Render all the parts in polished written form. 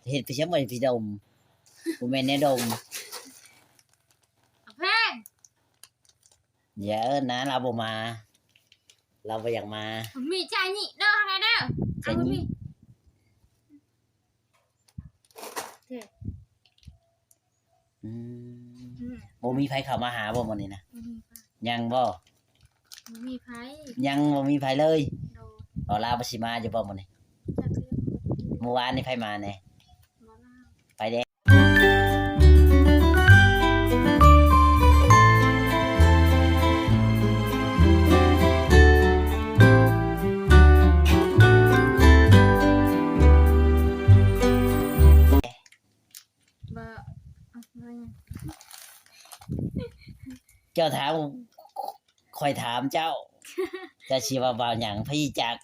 เฮ็ดไปซะบ่พี่ดมบ่แม่นแนวดม แพง อย่าเอิ้นนะเราบ่มา เราบ่อยากมา ผมมีใจนี่เด้อไงเด้อ ใจ เอา นี่ พี่ อืมบ่มีไผเข้ามาหาบ่มื้อนี้นะยังบ่ มีไผ ยังบ่มีไผเลย โด เอาลาบ่สิมาอยู่บ่มื้อนี้ จักเรื่อง เมื่อวานนี่ไผมาแหน่ บ่ล่า ไปเด้บ่เอาไว้ยัง เจ้าถามข่อยถามเจ้า จะสิว่าบ่าวหยังพี่จัก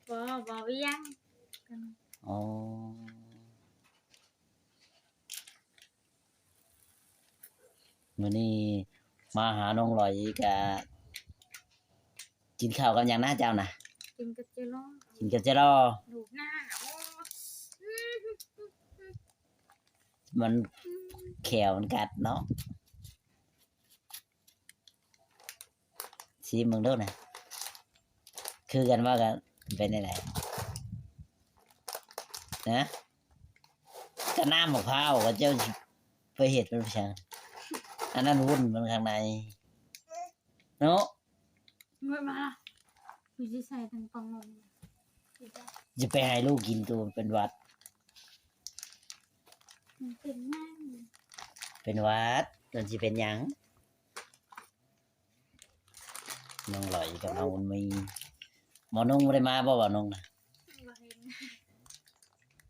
บ่อีหยังกัน อ๋อมื้อนี้มาหาน้องลอยก็กินข้าวกันหยังนะเจ้าน่ะ กินกับเจลอง กินกับจะรอ ดูหน้าโอ้ มันแขวมันกัดเนาะซีมึงดูนะคือกันว่ากันเป็นยังไงนะก็น้ำมะพร้าวกับเจ้าไปเห็ดมันเพียงอันนั้นวุ่นมันข้างในเนาะ เมื่อมาพี่สิใส่ทั้งปองง จะไปให้ลูกกินตัวเป็นหวัด มันเป็นแม่ เป็นหวัดจนสิเป็นหยังน้องลอยกับน้องอุ่นมีหมอนุ่งไม่ได้มาบ่บ่นุ่งนะ บ่เห็น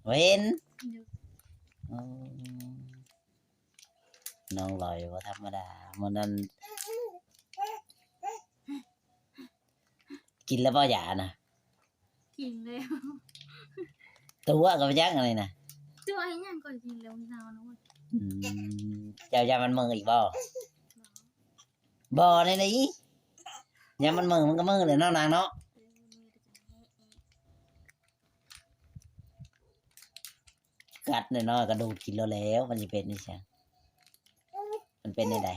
เว้น เดี๋ยว อ๋อน้องลอยว่าธรรมดามันนั้นกินแล้วบ่หยานะ กินแล้ว ตัวกับยักษ์อะไรนะ ตัวไอ้ยังก็กินแล้วนาวแล้ว อืมเจ้ายามันมึงอีกบ่บ่ในนี้ยามันมึงมันก็มึงเลยเนาะนางเนาะกัดเนาะกระดูกกินแล้วมันจะเป็นนี่ใช่มันเป็นได้ได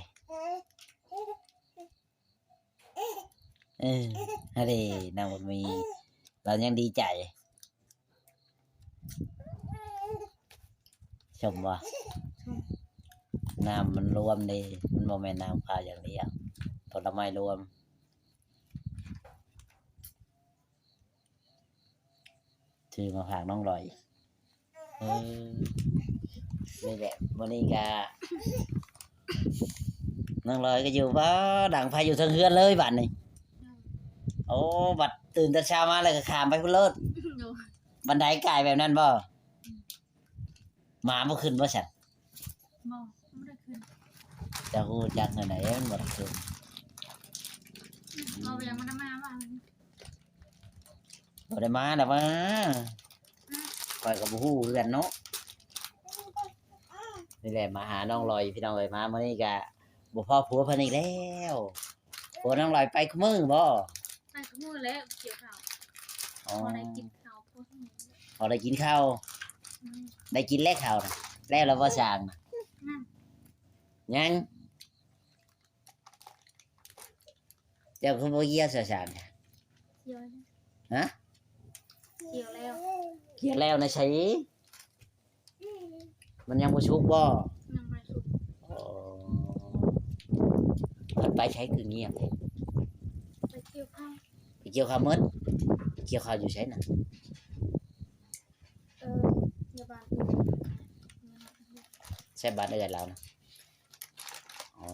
ฮะเดนางมันมีเรายังดีใจชมว่าน้ำมันรวมดีมันโมเมนน้ำข้าวอย่างเดียวผลไม้รวมถือมาฝากน้องลอยนี่แหละวันนี้ก็น้องลอยก็อยู่ว่าดังไฟอยู่ทางเฮือนเลยบัดนี้โอ้บัดตื่นแต่เช้ามาเลยก็ขามไปพุ่นเลิศบันไดไก่แบบนั้นบ่หมาบ่ขึ้นบ่ฉัน บ่ไม่ได้ขึ้น จะฮู้จักไหนมันบ่ได้ขึ้น เอาไปยังมันมาบ้าง บ่ได้มาดอกว่าข้อยก็บ่ฮู้คือกันเนาะนี่แหละมาหาน้องลอยพี่น้องเอ้ยมามื้อนี้ก็บ่พอผัวเพิ่นอีกแล้วผัวน้องลอยไปคุมื้อบ่ ไปขโมยแล้วเกี่ยวข้าว อ๋อ พอได้กินข้าวพวกนี้ พอได้กินข้าวได้กินแล้วข้าวน่ะแล้วเราบ่สร้างน่ะ นั่น ยังเจ้าคือบ่เยี่ยมสร้างน่ะ เกี่ยว ฮะ เกี่ยวแล้ว เกี่ยวแล้วนะใช่มันยังบ่ชุกบ่ ยังไม่สุก อ๋อมันไปใช้คือเงียบแท้ ไปเกี่ยวข้าว ไปเกี่ยวข้าวหมดเกี่ยวข้าวอยู่ไสน่ะ ยาบาล ใช่บ้านเอื้อนเรานะอ๋อ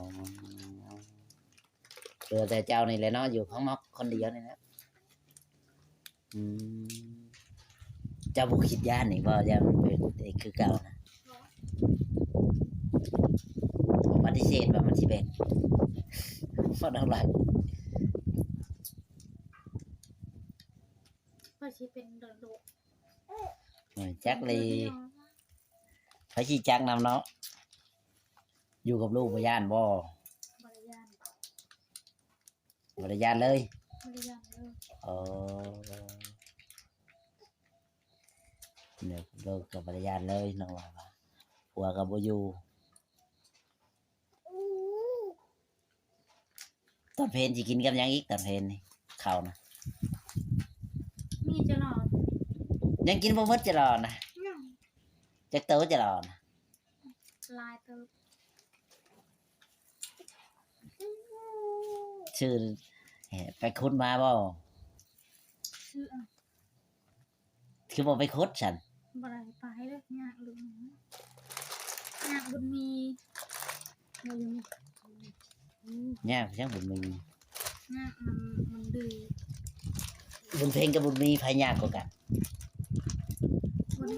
เหลือแต่เจ้านี่แหละเนาะอยู่ข้างนอกคนเดียวนี่นะอืมเจ้าบ่คิดย่านนี่บ่ย่านมันเป็นเด็กคือเก่านะปฏิเสธว่ามันสิเป็นบ่ต้องหลาย ก็ชิเป็นโดด จักเลยไผสิจักนำเนาะอยู่กับลูกบ่ย่านบ่ บริยาน บ่ได้ย่านเลย บริยานเลย อ๋อ เดี๋ยวเลิกกับภรรยาเลยน้องว่าผัวกับบ่อยู่ตอนเพลนสิกินกับหยังอีกตอนเพลนนี่ข้าวนะ มีจะหลอด ยังกินบ่หมดจะรอนะ ยัง จักโตจะรอนะ ลายเติบ ชื่อไปคุดมาบ่ ชื่อ คือบ่ไปคุดฉัน บ่ได้ไปเลยยากลืมยากบุญมีบ่อยู่ ยากจังบุญมี ยากมันดื้อ บุญเพลงกับบุญมีไผยากกว่ากัน บุญ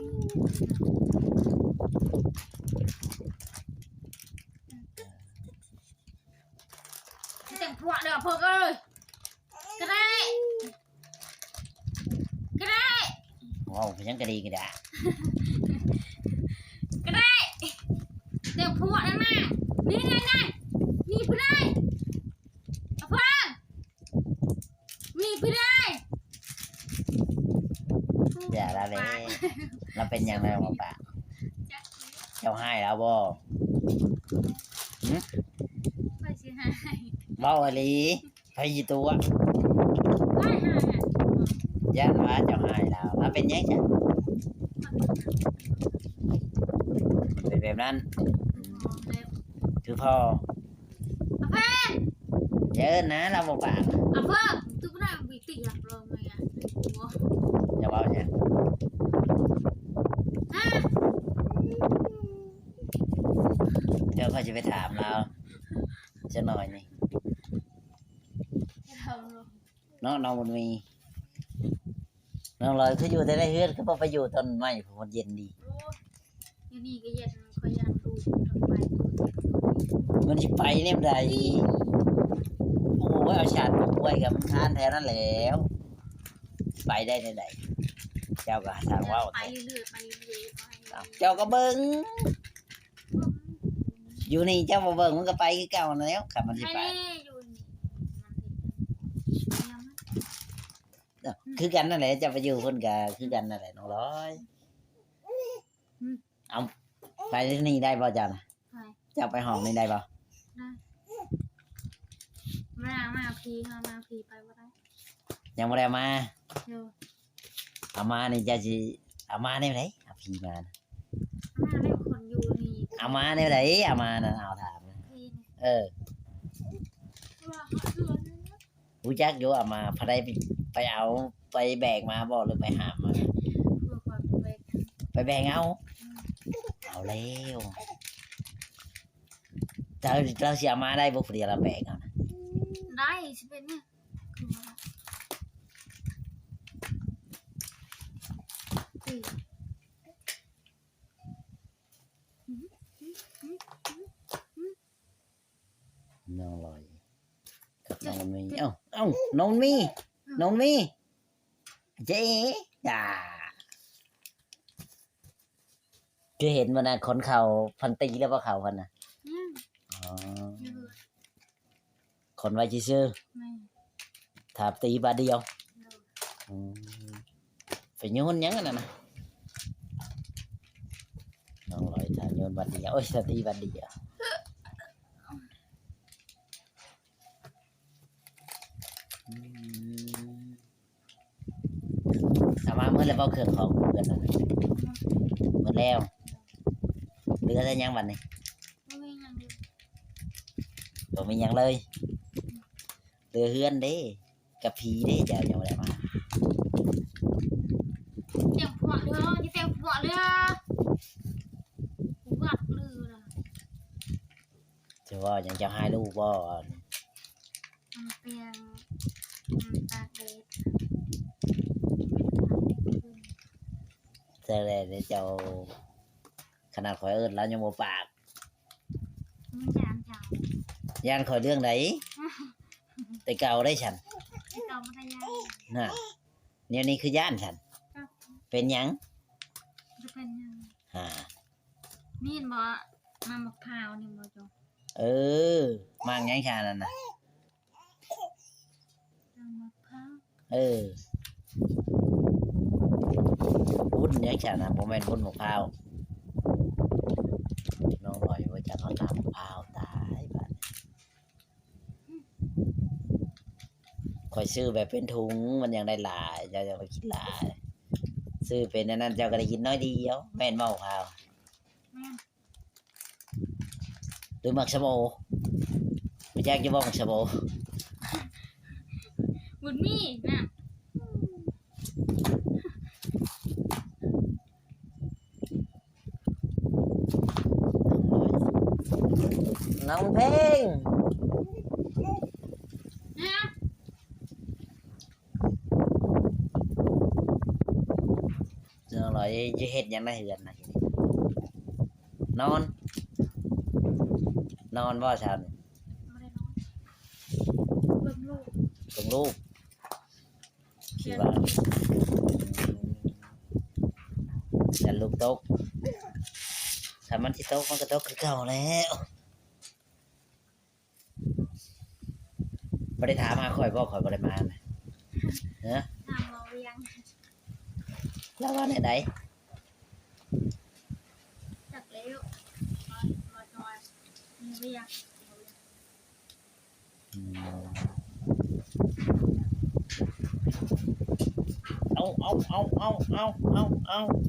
มีแต่งพวกเด้อพวกเอ้ยก็ได้ก็ได้ ว้าวยังก็ดีก็ได้ ก็ได้เดี๋ยวพวกนั่นน่ะนี่ไงไงมีผู้ได้เอาฟังมีผู้ได้ อย่าละเลยเราเป็นหยังไงบ่ปะเจ้าให้แล้วบ่ ไปสิหาย เว้าอีหลีไผสิตัว ไปหาย ย่านว่าเจ้าให้แล้วเราเป็นหยังจ้ะมันเป็นแบบนั้นคือพ่อ เอาเพิ่ม เยอะนะเราบ่ปาก เอาเพิ่มตุ๊กตาวิติอยากลองไหมอ่ะโอ้ จะเว้าหยัง ฮะ เดี๋ยวเขาจะไปถามเราจะหน่อยนี่ เอาลง น้องบุญมีน้องลอยคืออยู่แต่ในเฮือนคือบ่ไปอยู่ต้นไม้ผมมันเย็นดี โอ้ยนี่ก็เย็นคอยยันดูทำไป มันสิไปเนี่ยใดโอ้โหเอาชาติปลูกไว้กับมันทานแถวนั้นแหล้วไปได้ในใดเจ้าก็ถามว่า ไปเรื่อยไปเรื่อยไป เจ้าก็เบิ่งอยู่นี่เจ้าบ่เบิ่งมันก็ไปคือเก่าแล้วครับมันสิ ไป ไป อยู่นี่มันเห็น คือกันนั่นแหละเจะไปอยู่เพิ่นก็คือกันนั่นแหละน้องร้อยเอาไปที่นี่ได้บ่เจ้าน่ะ ไป เจ้าไปห้องนี่ได้บ่ มาพีไปว่าได้ ยังบ่ได้เอามา เดี๋ยว เอามานี่เจะสิเอามาได้ไหนเอาพี่มานะ มาได้คนอยู่นี่ เอามาได้ไหนเอามาน่ะเอาถามนะ พีนี่ เออ ว่าเขาเดือนนึง รู้จักอยู่เอามาพอได้ไปเอาไปแบกมาบ่หรือไปหามมา เพื่อความเวก ไปแบกเอาแล้วเราสิเอามาได้บ่ผู้เดียวเราแบกเอานะ ได้สิเป็นเนี่ยคือว่าตี น้องลอยกับน้องมีเอ้าน้องมีเจ๊จ้าคือเห็นมันน่ะคนเขาพันตีแล้วบ่เขาพันน่ะ เนี่ย อ๋อ เยอะ คนไว้ซื่อ ไม่ ๆถ้าตีบาทเดียว เยอะ อืมไปโยนหยังอันนั้นน่ะน้องลอยถ้าโยนบาทเดียวโอ้ยถ้าตีบาทเดียวเอามาเมื่อไรบ่เครื่องของเพื่อนน่ะเมื่อแล้วเหลือแต่หยังบัดนี้ ไม่มีอย่างเดียว บ่มีหยังเลยเหลือเฮือนเด้กับผีเด้เจ้ายังบ่ได้มา เตรียมผัวเรือจะเตรียมผัวเรือวัดเรือนะ จะว่ายังจะให้ลูกบ่ มันเปลี่ยนตาเด็ด แต่แล้เจ้าขนาดข่อยเอิ้นแล้วยังบ่ปาก มันจางจาง ย่านข่อยเรื่องไหนแต่เก่าได้ฉัน ที่เก่ามันได้ยาก น่ะเนี่ยนี่คือย่านฉัน เป็นหยัง จะเป็นยัง ฮ่า นี่บ่น้ำมะพร้าวนี่บ่จง เออมางหยังชานั่นน่ะ น้ำมะพร้าว เออ บุญเนี่ยฉันนะผมเป็นบุญมะพร้าวน้องลอยว่าจะเอาน้ำมะพร้าวตายบัดคอยซื้อแบบเป็นถุงมันยังได้หลายเจ้าจะไปกินหลายซื้อเป็นอันนั้นเจ้าก็ได้กินน้อยเดียวแม่นบ่มะพร้าว แม่น หรือหมักชะโมไม่แจ้งจะบอกหมักชะโม บุญมีน่ะ น้องเพลง นะ น้องลอยจะเฮ็ดหยังไงเหือนนะนอน นอนบ่ชาวนี่ ไม่ได้นอนเบิ่งลูก ตรงลูกคิดว่าจะลูกตกถ้ามันที่ตกมันก็ตกคือเก่าแล้วบ่ได้ถามหาข่อยบ่ข่อยบ่ได้มานะเนาะ ทำเราเรียง แล้วว่าไหน จักแล้วนอนเรียง เอ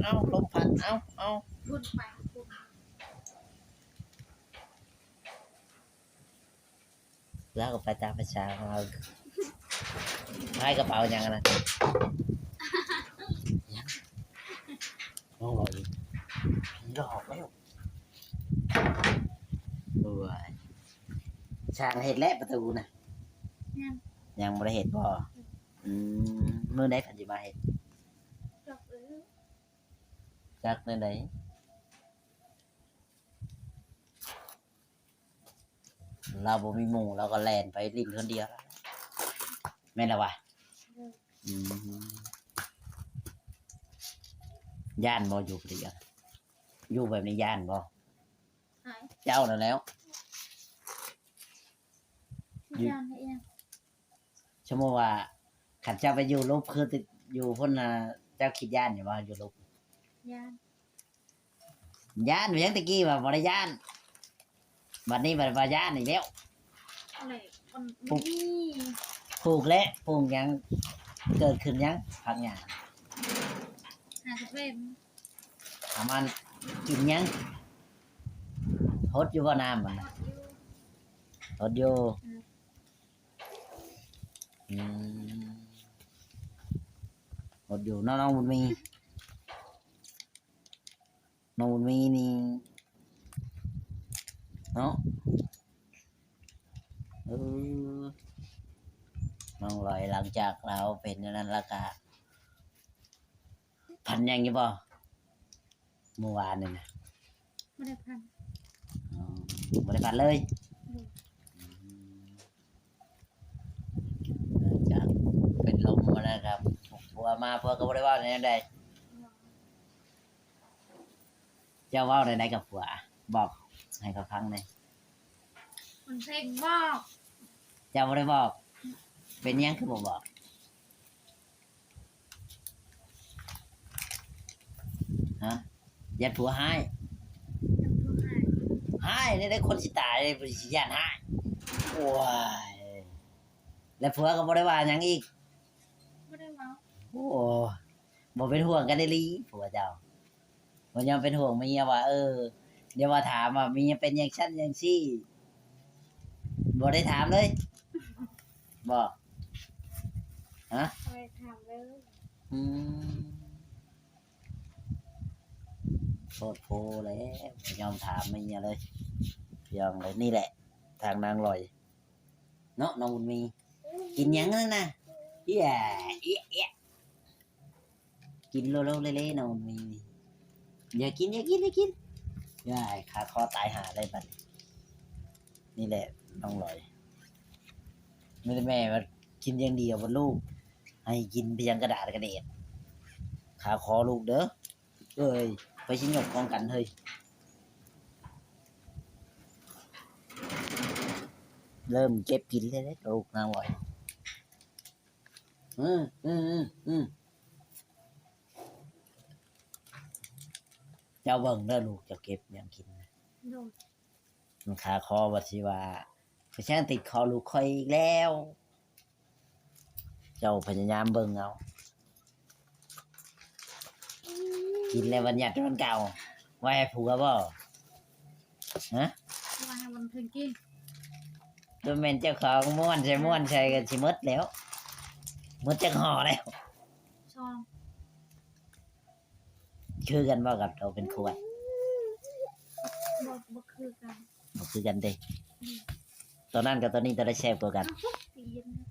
าลมพัดเอา บุญไปบุญ แล้วก็ไปตามประชาของเราพายกระเป๋ายังนะยังน้องบอกอีกดอกแล้วโอ้ยช่างเห็ดและประตูนะ นั่น ยังไม่ได้เห็ดบ่มื้อไหนพันจิมาเห็ด จักแล้ว จักมื้อไหนเราบ่มีหมู่เราก็แล่นไปลิ้นคนเดียวแล้วแม่นแล้ววะย่านบ่อยู่คนเดียวอยู่แบบนี้ย่านบ่ หาย เจ้านั่นแล้ว ย่างให้เอง ชั่วโมงว่าขันเจ้าไปอยู่ลบคือติดอยู่พุ่นน่ะเจ้าคิดย่านอยู่ว่าอยู่ลบ ย่าง ย่านอยู่ยังตะกี้ว่าบ่ได้ย่านบัดนี้บัดว่าย่านอีกแล้ว อะไรมันนี่ ปลูกและปลูกหยังเกิดขึ้นหยังพักหยัง หาจะเป็น ประมาณกินหยังฮดอยู่บ่น้ำมันน่ะฮดอยู่ฮดอยู่น้องบุญมีน้องบุญมีนี่เนาะน้องลอยหลังจากเราเป็นอย่างนั้นแล้วก็พันยังอยู่บ่เมื่อวานนี่นะ ไม่ได้พัน อ๋อบ่ได้พันเลยจากเป็นลมมาแล้วครับผัวมาผัวก็บ่ได้เว่าในนั้นใดเจ้าเว่าในไหนกับผัวบอกให้เขาฟังหน่อย มันเพลงบอก เจ้าบ่ได้บอก เป็นหยังคือบ่บอกฮะยัดผัวให้ จำตัวหาย ให้ได้คนสิตายเลยบ่สิย่านให้ว้ายแล้วผัวก็บ่ได้ว่าหยังอีก ไม่ได้เมา โอ้บ่เป็นห่วงกันได้ลีผัวเจ้าบ่ยอมเป็นห่วงเมียว่าเดี๋ยวว่าถามว่าเมียเป็นอย่างฉันอย่างซี่บ่ได้ถามเลยบ่ฮะ ไปถามเลย อืมโคตรโพแล้วบ่ยอมถามเมียเลยยอมเลยนี่แหละ ทางนางลอยเนาะน้องบุญมี กินหยังนั่นน่ะเอี้ยเอี้ยเอี้ยกินโลๆเละๆน้องบุญมีนี่อย่ากินอย่าขาคอตายหาได้บัดนี่แหละน้องลอยไม่ได้แม่ว่ากินอย่างเดียวบนลูก ให้กินเพียงกระดาษกระเด็ดขาคอลูกเด้อเอ้ยไปชิ้นหยกกองกันเฮ้ยเริ่มเก็บกินเลยเด้อลูกนางลอย เจ้าเบิ่งเด้อลูกเจ้าเก็บหยังกินนะ โดย มันขาคอว่าสิว่าไปช่างติดคอลูกคอยอีกแล้ว เจ้าพยายามเบิ่งเอากินแล้วบัญญัติมันเก่าไว้ให้ผัวบ่ฮะ วางบนพื้นกิน ตัวแม่นเจ้าของม่วนใช่กันสิหมดแล้วหมดจักห่อแล้ว ชอง คือกันบ่กับเราเป็นขวด บ่คือกัน บ่คือกันเด้ตัวนั้นกับตัวนี้ตัวได้แซ่บกว่ากัน ตีน